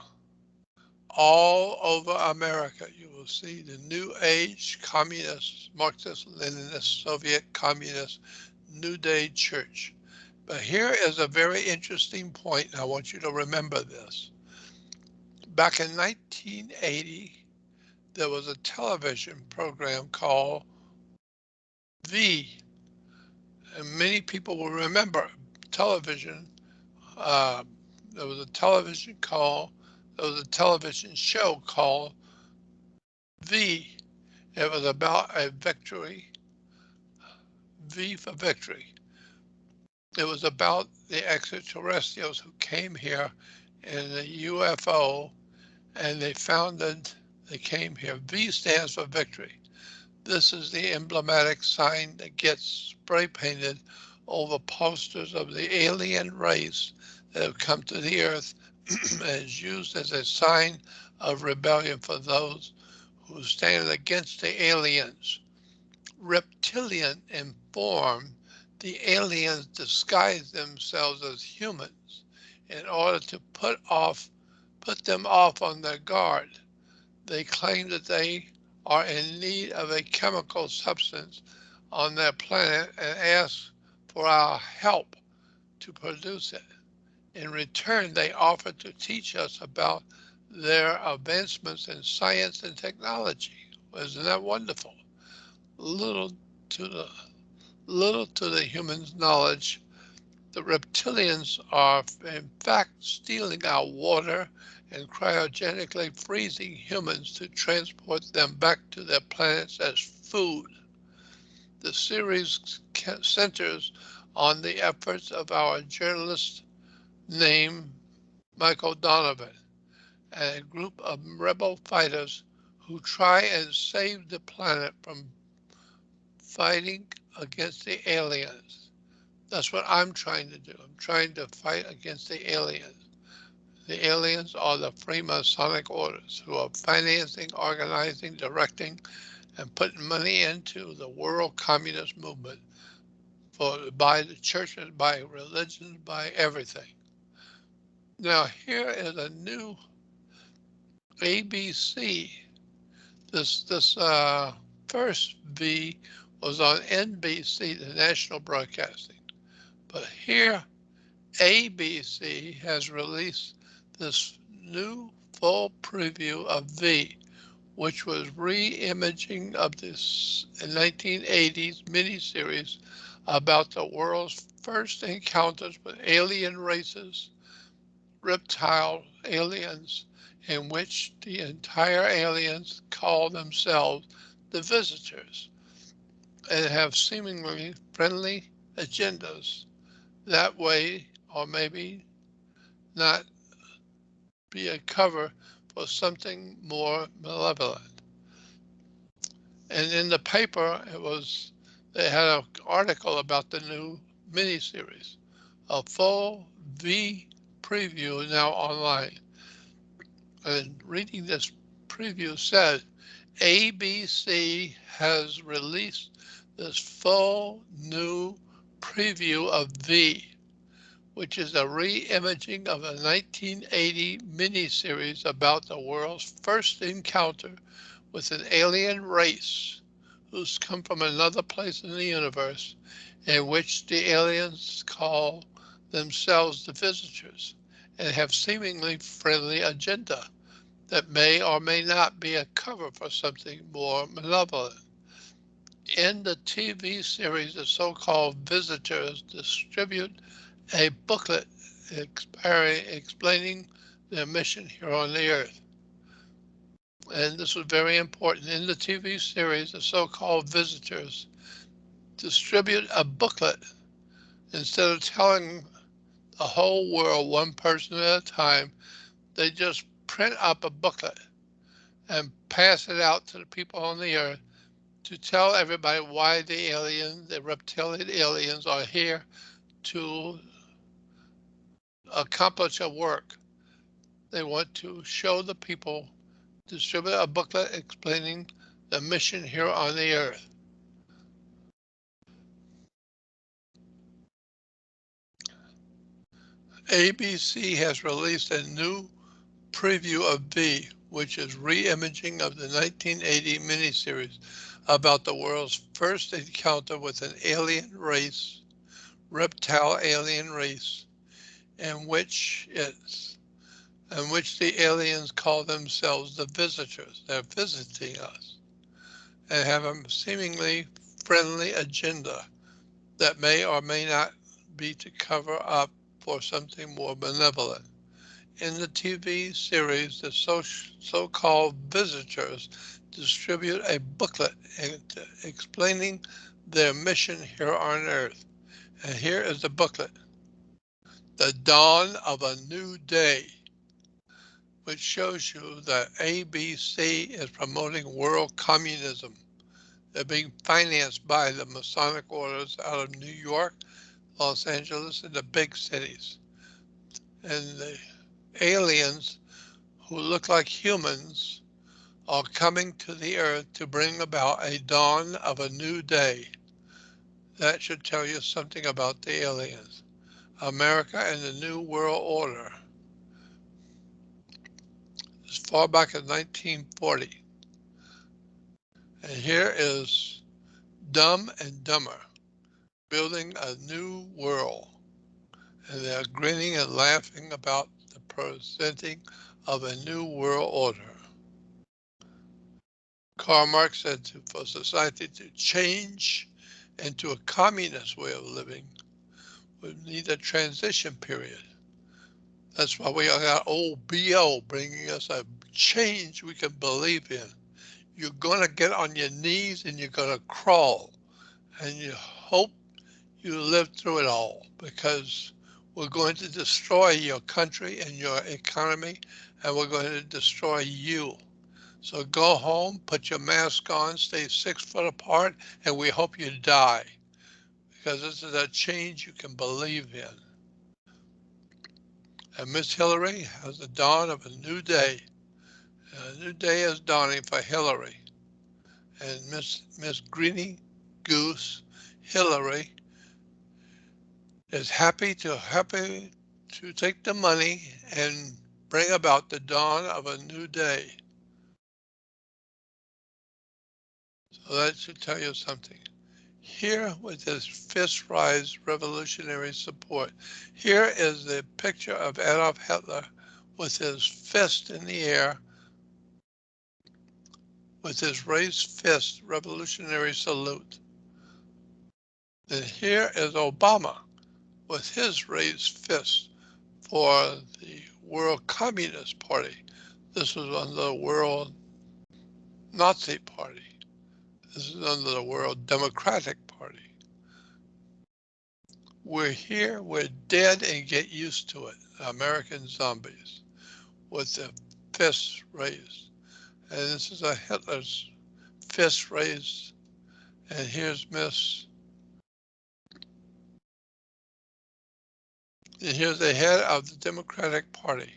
All over America, you will see the New Age communist, Marxist, Leninist, Soviet communist, New Day Church. But here is a very interesting point, and I want you to remember this. Back in 1980, there was a television program called V, and many people will remember television. There was a television show called V. It was about a victory, V for victory. It was about the extraterrestrials who came here in a UFO, and they came here. V stands for victory. This is the emblematic sign that gets spray painted over posters of the alien race that have come to the earth and is used as a sign of rebellion for those who stand against the aliens. Reptilian in form, the aliens disguise themselves as humans in order to put them off on their guard. They claim that they are in need of a chemical substance on their planet and ask for our help to produce it. In return, they offer to teach us about their advancements in science and technology. Isn't that wonderful? Little to the human's knowledge, the reptilians are in fact stealing our water and cryogenically freezing humans to transport them back to their planets as food. The series centers on the efforts of our journalist named Michael Donovan and a group of rebel fighters who try and save the planet from fighting against the aliens. That's what I'm trying to do. I'm trying to fight against the aliens. The aliens are the Freemasonic orders who are financing, organizing, directing, and putting money into the world communist movement by the churches, by religions, by everything. Now here is a new ABC. This first V was on NBC, the National Broadcasting. But here, ABC has released this new full preview of V, which was re-imaging of this 1980s miniseries about the world's first encounters with alien races, reptile aliens, in which the entire aliens call themselves the visitors and have seemingly friendly agendas. That way, or maybe not, be a cover for something more malevolent. And in the paper, they had an article about the new miniseries, a full V preview now online. And reading this preview said, ABC has released this full new preview of V, which is a re-imaging of a 1980 miniseries about the world's first encounter with an alien race who's come from another place in the universe, in which the aliens call themselves the visitors and have seemingly friendly agenda that may or may not be a cover for something more malevolent. In the TV series, the so-called visitors distribute a booklet explaining their mission here on the earth. And this was very important. In the TV series, the so-called visitors distribute a booklet instead of telling the whole world one person at a time. They just print up a booklet and pass it out to the people on the earth to tell everybody why the reptilian aliens are here to accomplish a work. They want to show the people, distribute a booklet explaining the mission here on the earth. ABC has released a new preview of V, which is re-imaging of the 1980 miniseries about the world's first encounter with an alien race, reptile alien race, in which the aliens call themselves the visitors. They're visiting us and have a seemingly friendly agenda that may or may not be to cover up for something more benevolent. In the TV series, the so-called visitors distribute a booklet explaining their mission here on Earth. And here is the booklet, The Dawn of a New Day, which shows you that ABC is promoting world communism. They're being financed by the Masonic orders out of New York, Los Angeles, and the big cities. And the aliens who look like humans are coming to the earth to bring about a dawn of a new day. That should tell you something about the aliens. America and the New World Order. As far back as 1940. And here is Dumb and Dumber, building a new world. And they're grinning and laughing about the presenting of a new world order. Karl Marx said for society to change into a communist way of living, we need a transition period. That's why we got old BO bringing us a change we can believe in. You're going to get on your knees and you're going to crawl. And you hope you live through it all, because we're going to destroy your country and your economy, and we're going to destroy you. So go home, put your mask on, stay 6 foot apart, and we hope you die, because this is a change you can believe in. And Miss Hillary has the dawn of a new day. A new day is dawning for Hillary. And Miss Greenie Goose Hillary is happy to take the money and bring about the dawn of a new day. So that should tell you something. Here with his fist rise revolutionary support. Here is the picture of Adolf Hitler with his fist in the air, with his raised fist revolutionary salute. And here is Obama with his raised fist for the World Communist Party. This was under the World Nazi Party. This is under the World Democratic Party. We're here, we're dead, and get used to it. American zombies with their fists raised. And this is a Hitler's fist raised. And here's here's the head of the Democratic Party,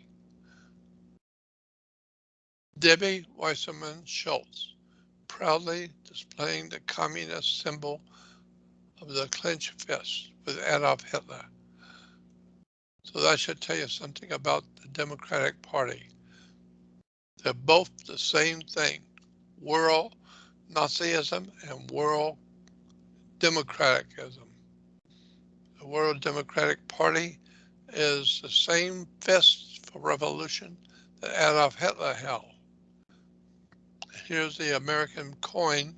Debbie Wasserman Schultz, proudly displaying the communist symbol of the clenched fist with Adolf Hitler. So that should tell you something about the Democratic Party. They're both the same thing, world Nazism and world democratism. The World Democratic Party is the same fist for revolution that Adolf Hitler held. Here's the American coin.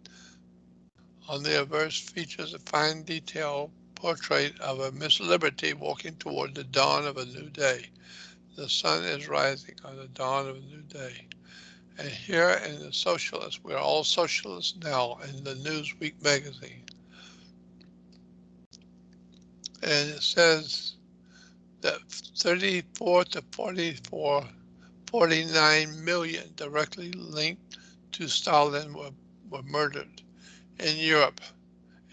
On the obverse features a fine detailed portrait of a Miss Liberty walking toward the dawn of a new day. The sun is rising on the dawn of a new day. And here in the Socialists, we're all socialists now in the Newsweek magazine. And it says that 34 to 49 million directly linked to Stalin were murdered. In Europe,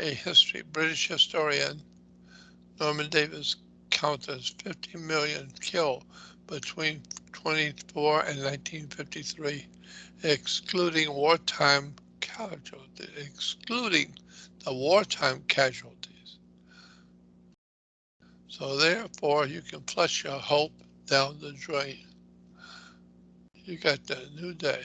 a British historian, Norman Davis, counts 50 million killed between 24 and 1953, excluding the wartime casualties. So therefore, you can flush your hope down the drain. You got the new day.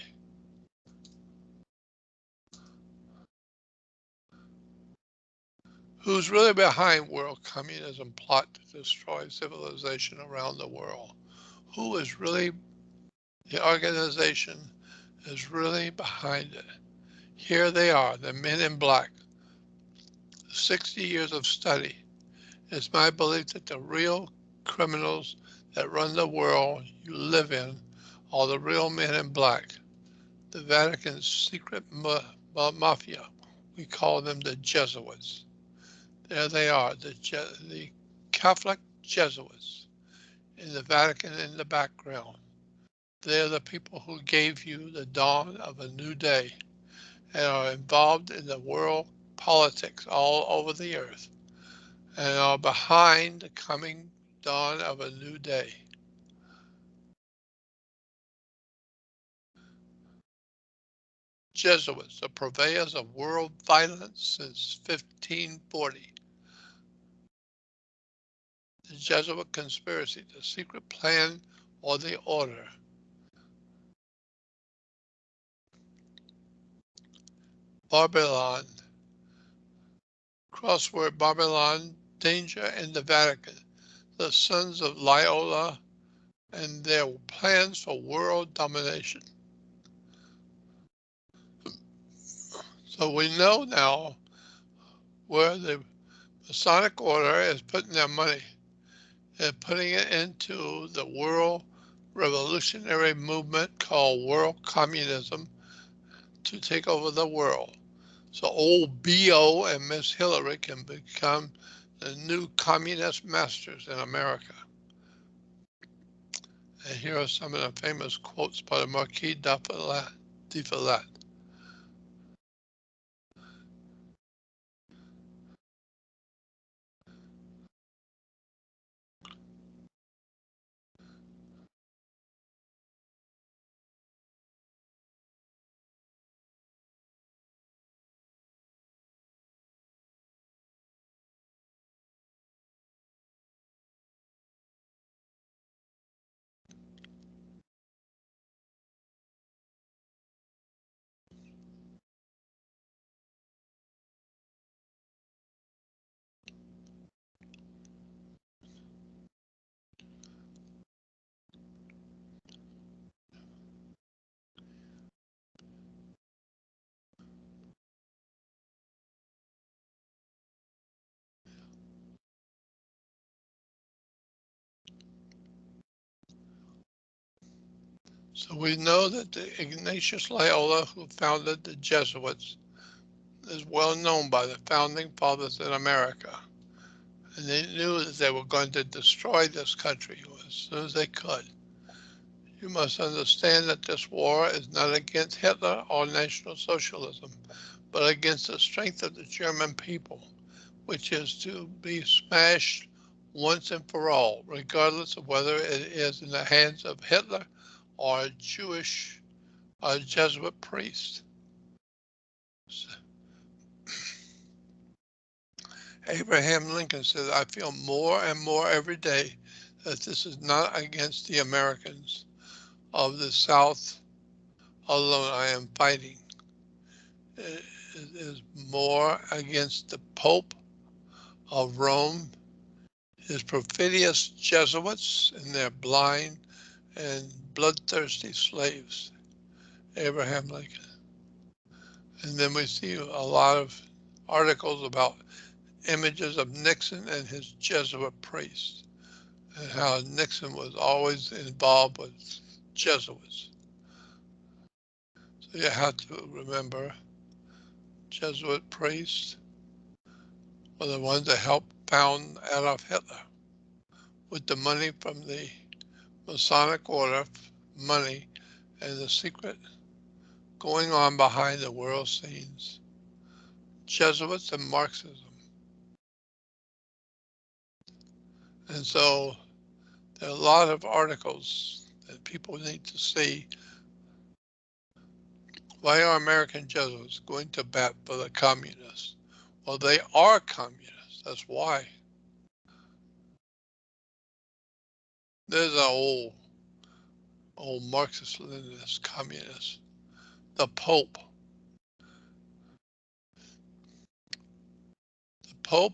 Who's really behind world communism plot to destroy civilization around the world? Who is really, the organization is really behind it? Here they are, the men in black. 60 years of study. It's my belief that the real criminals that run the world you live in are the real men in black. The Vatican's secret mafia. We call them the Jesuits. There they are, the Catholic Jesuits in the Vatican in the background. They're the people who gave you the dawn of a new day and are involved in the world politics all over the earth and are behind the coming dawn of a new day. Jesuits, the purveyors of world violence since 1540. The Jesuit conspiracy, the secret plan or the order. Babylon. Crossword Babylon, danger in the Vatican. The sons of Loyola and their plans for world domination. So we know now where the Masonic order is putting their money. They're putting it into the world revolutionary movement called world communism to take over the world. So old B.O. and Miss Hillary can become the new communist masters in America. And here are some of the famous quotes by the Marquis de Fallette. So we know that the Ignatius Loyola, who founded the Jesuits, is well known by the founding fathers in America. And they knew that they were going to destroy this country as soon as they could. You must understand that this war is not against Hitler or National Socialism, but against the strength of the German people, which is to be smashed once and for all, regardless of whether it is in the hands of Hitler or a Jewish or Jesuit priest. Abraham Lincoln said, I feel more and more every day that this is not against the Americans of the South alone I am fighting. It is more against the Pope of Rome, his perfidious Jesuits and their blind and bloodthirsty slaves, Abraham Lincoln. And then we see a lot of articles about images of Nixon and his Jesuit priests, and how Nixon was always involved with Jesuits. So you have to remember Jesuit priests were the ones that helped found Adolf Hitler with the money from the Masonic order, money, and the secret going on behind the world scenes. Jesuits and Marxism. And so there are a lot of articles that people need to see. Why are American Jesuits going to bat for the communists? Well, they are communists. That's why. There's an old Marxist-Leninist communist. The Pope. The Pope,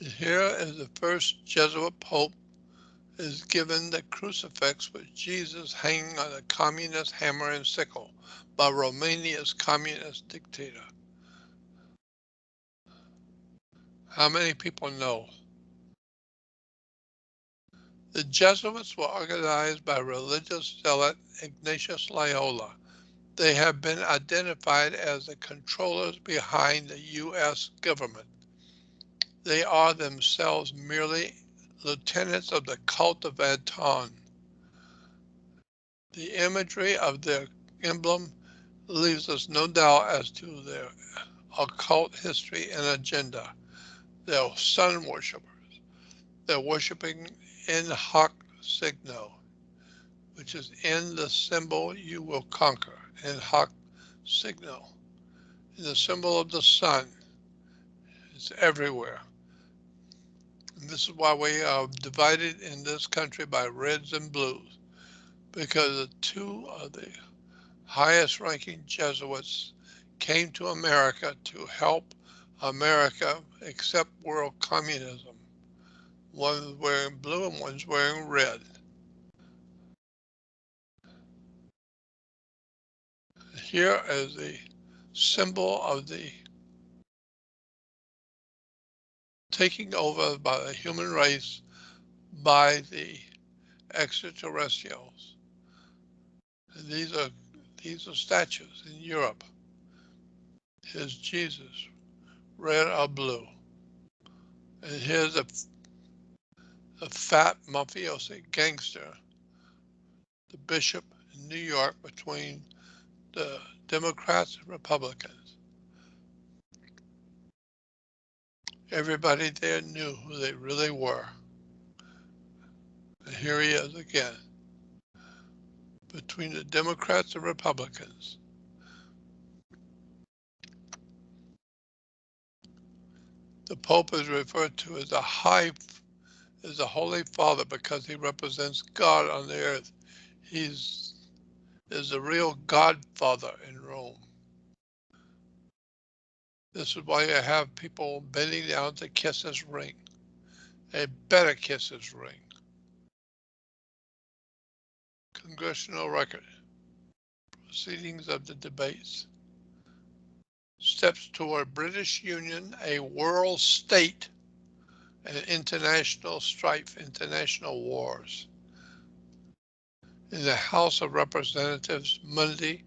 here is the first Jesuit Pope, is given the crucifix with Jesus hanging on a communist hammer and sickle by Romania's communist dictator. How many people know? The Jesuits were organized by religious zealot Ignatius Loyola. They have been identified as the controllers behind the U.S. government. They are themselves merely lieutenants of the cult of Anton. The imagery of their emblem leaves us no doubt as to their occult history and agenda. They're sun worshippers. They're worshiping in hoc signo, which is in the symbol you will conquer, in hoc signo. In the symbol of the sun. It's everywhere. And this is why we are divided in this country by reds and blues, because two of the highest ranking Jesuits came to America to help America accept world communism. One's wearing blue and one's wearing red. Here is the symbol of the taking over by the human race by the extraterrestrials. And these are statues in Europe. Here's Jesus, red or blue. And here's a fat mafiosi gangster, the bishop in New York between the Democrats and Republicans. Everybody there knew who they really were. And here he is again, between the Democrats and Republicans. The Pope is referred to as a Holy Father because he represents God on the earth. He's the real Godfather in Rome. This is why you have people bending down to kiss his ring. They better kiss his ring. Congressional record. Proceedings of the debates. Steps toward British Union, a world state, and international strife, international wars. in the House of Representatives Monday,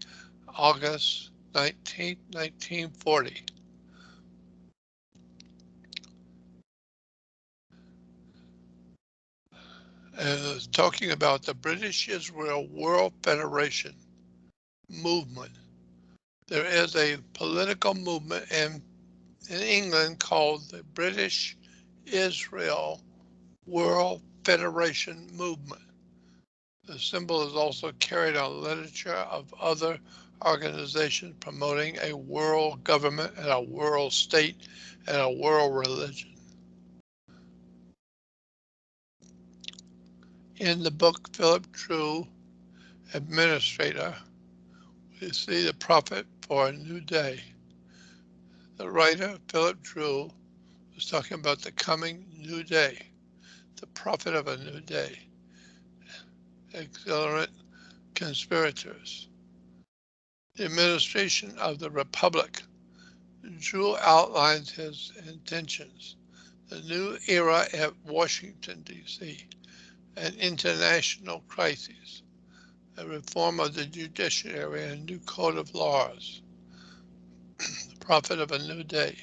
August 19, 1940. And it's talking about the British Israel World Federation movement. There is a political movement in England called the British Israel World Federation movement. The symbol is also carried on literature of other organizations promoting a world government and a world state and a world religion. In the book Philip Drew, Administrator, we see the prophet for a new day. The writer, Philip Drew, was talking about the coming new day, the prophet of a new day, exhilarant conspirators. The administration of the Republic. Drew outlines his intentions. The new era at Washington, D.C., an international crisis, a reform of the judiciary, and a new code of laws, the prophet of a new day.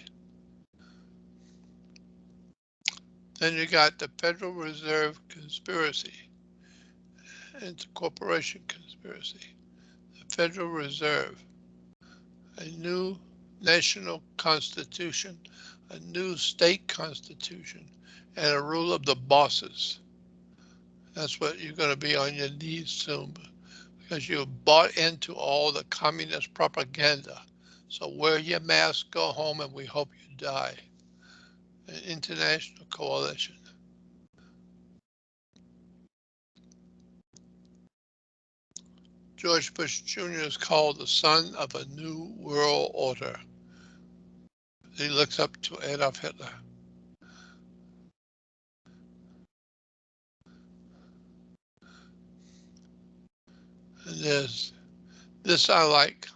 Then you got the Federal Reserve conspiracy and the corporation conspiracy. The Federal Reserve, a new national constitution, a new state constitution, and a rule of the bosses. That's what you're going to be on your knees soon because you bought into all the communist propaganda. So wear your mask, go home, and we hope you die. An international coalition. George Bush Jr. is called the son of a new world order. He looks up to Adolf Hitler. And there's this I like.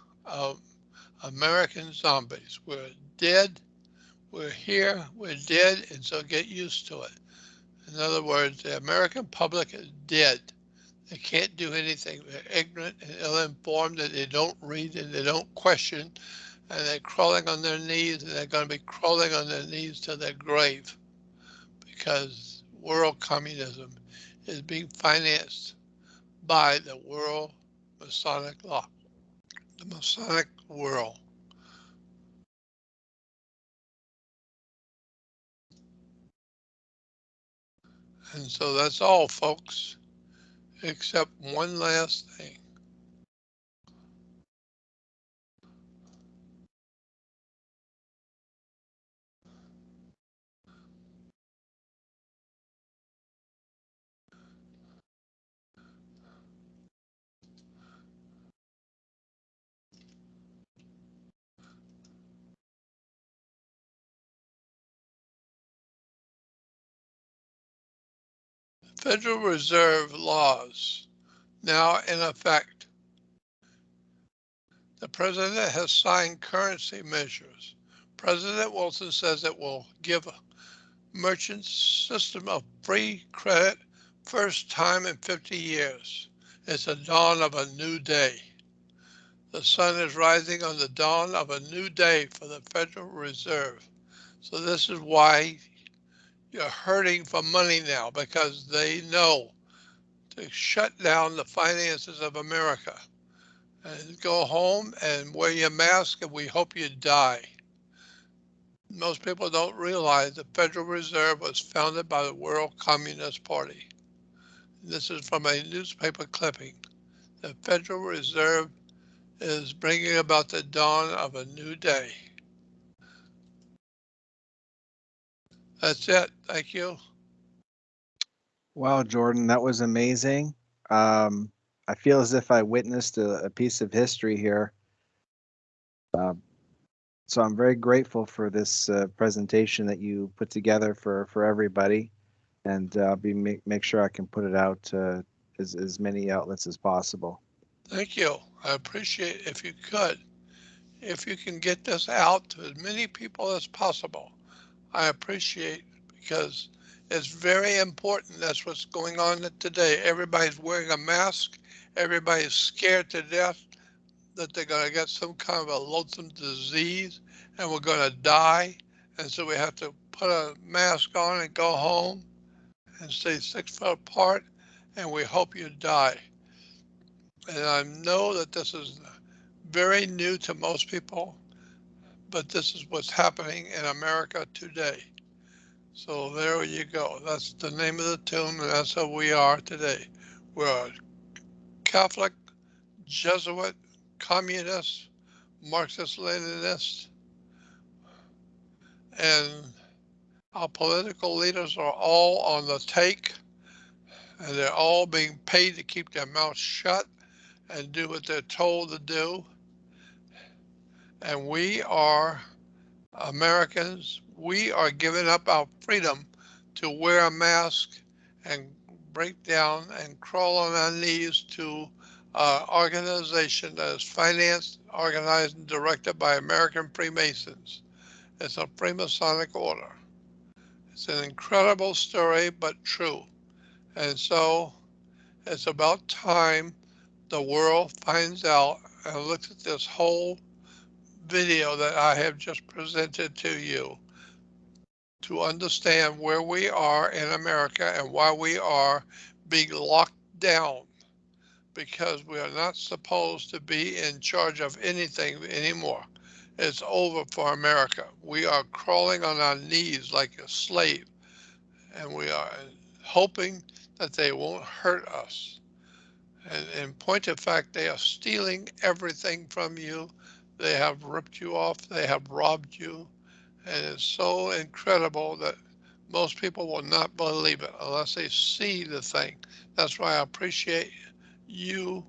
American zombies. We're dead. We're here. We're dead. And so get used to it. In other words, the American public is dead. They can't do anything. They're ignorant and ill-informed, and they don't read and they don't question, and they're crawling on their knees, and they're going to be crawling on their knees to their grave because world communism is being financed by the world Masonic law, the Masonic world. And so that's all, folks, except one last thing. Federal Reserve laws now in effect. The president has signed currency measures. President Wilson says it will give merchants system of free credit first time in 50 years. It's the dawn of a new day. The sun is rising on the dawn of a new day for the Federal Reserve. So this is why you're hurting for money now, because they know to shut down the finances of America. And go home and wear your mask and we hope you die. Most people don't realize the Federal Reserve was founded by the World Communist Party. This is from a newspaper clipping. The Federal Reserve is bringing about the dawn of a new day. That's it. Thank you. Wow, Jordan, that was amazing. I feel as if I witnessed a piece of history here. So I'm very grateful for this presentation that you put together for everybody, and I'll be make sure I can put it out to as many outlets as possible. Thank you. I appreciate if you could. If you can get this out to as many people as possible, I appreciate, because it's very important. That's what's going on today. Everybody's wearing a mask Everybody's scared to death that they're going to get some kind of a loathsome disease and we're going to die. And so we have to put a mask on and go home and stay 6 foot apart, and we hope you die. And I know that this is very new to most people, but this is what's happening in America today. So there you go. That's the name of the tune, and that's how we are today. We're a Catholic, Jesuit, communist, Marxist, Leninist, and our political leaders are all on the take, and they're all being paid to keep their mouths shut and do what they're told to do. And we are Americans. We are giving up our freedom to wear a mask and break down and crawl on our knees to an organization that is financed, organized, and directed by American Freemasons. It's a Freemasonic order. It's an incredible story, but true. And so it's about time the world finds out and looks at this whole video that I have just presented to you to understand where we are in America and why we are being locked down, because we are not supposed to be in charge of anything anymore. It's over for America. We are crawling on our knees like a slave, and we are hoping that they won't hurt us. And in point of fact, they are stealing everything from you. They have ripped you off. They have robbed you. And it's so incredible that most people will not believe it unless they see the thing. That's why I appreciate you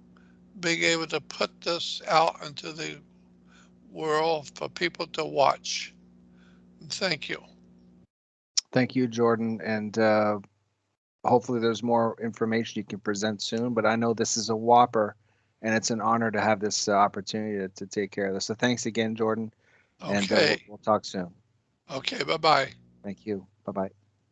being able to put this out into the world for people to watch. Thank you. Thank you, Jordan. And hopefully there's more information you can present soon. But I know this is a whopper, and it's an honor to have this opportunity to take care of this. So thanks again, Jordan. And Okay. we'll talk soon. Okay. Bye-bye. Thank you. Bye-bye.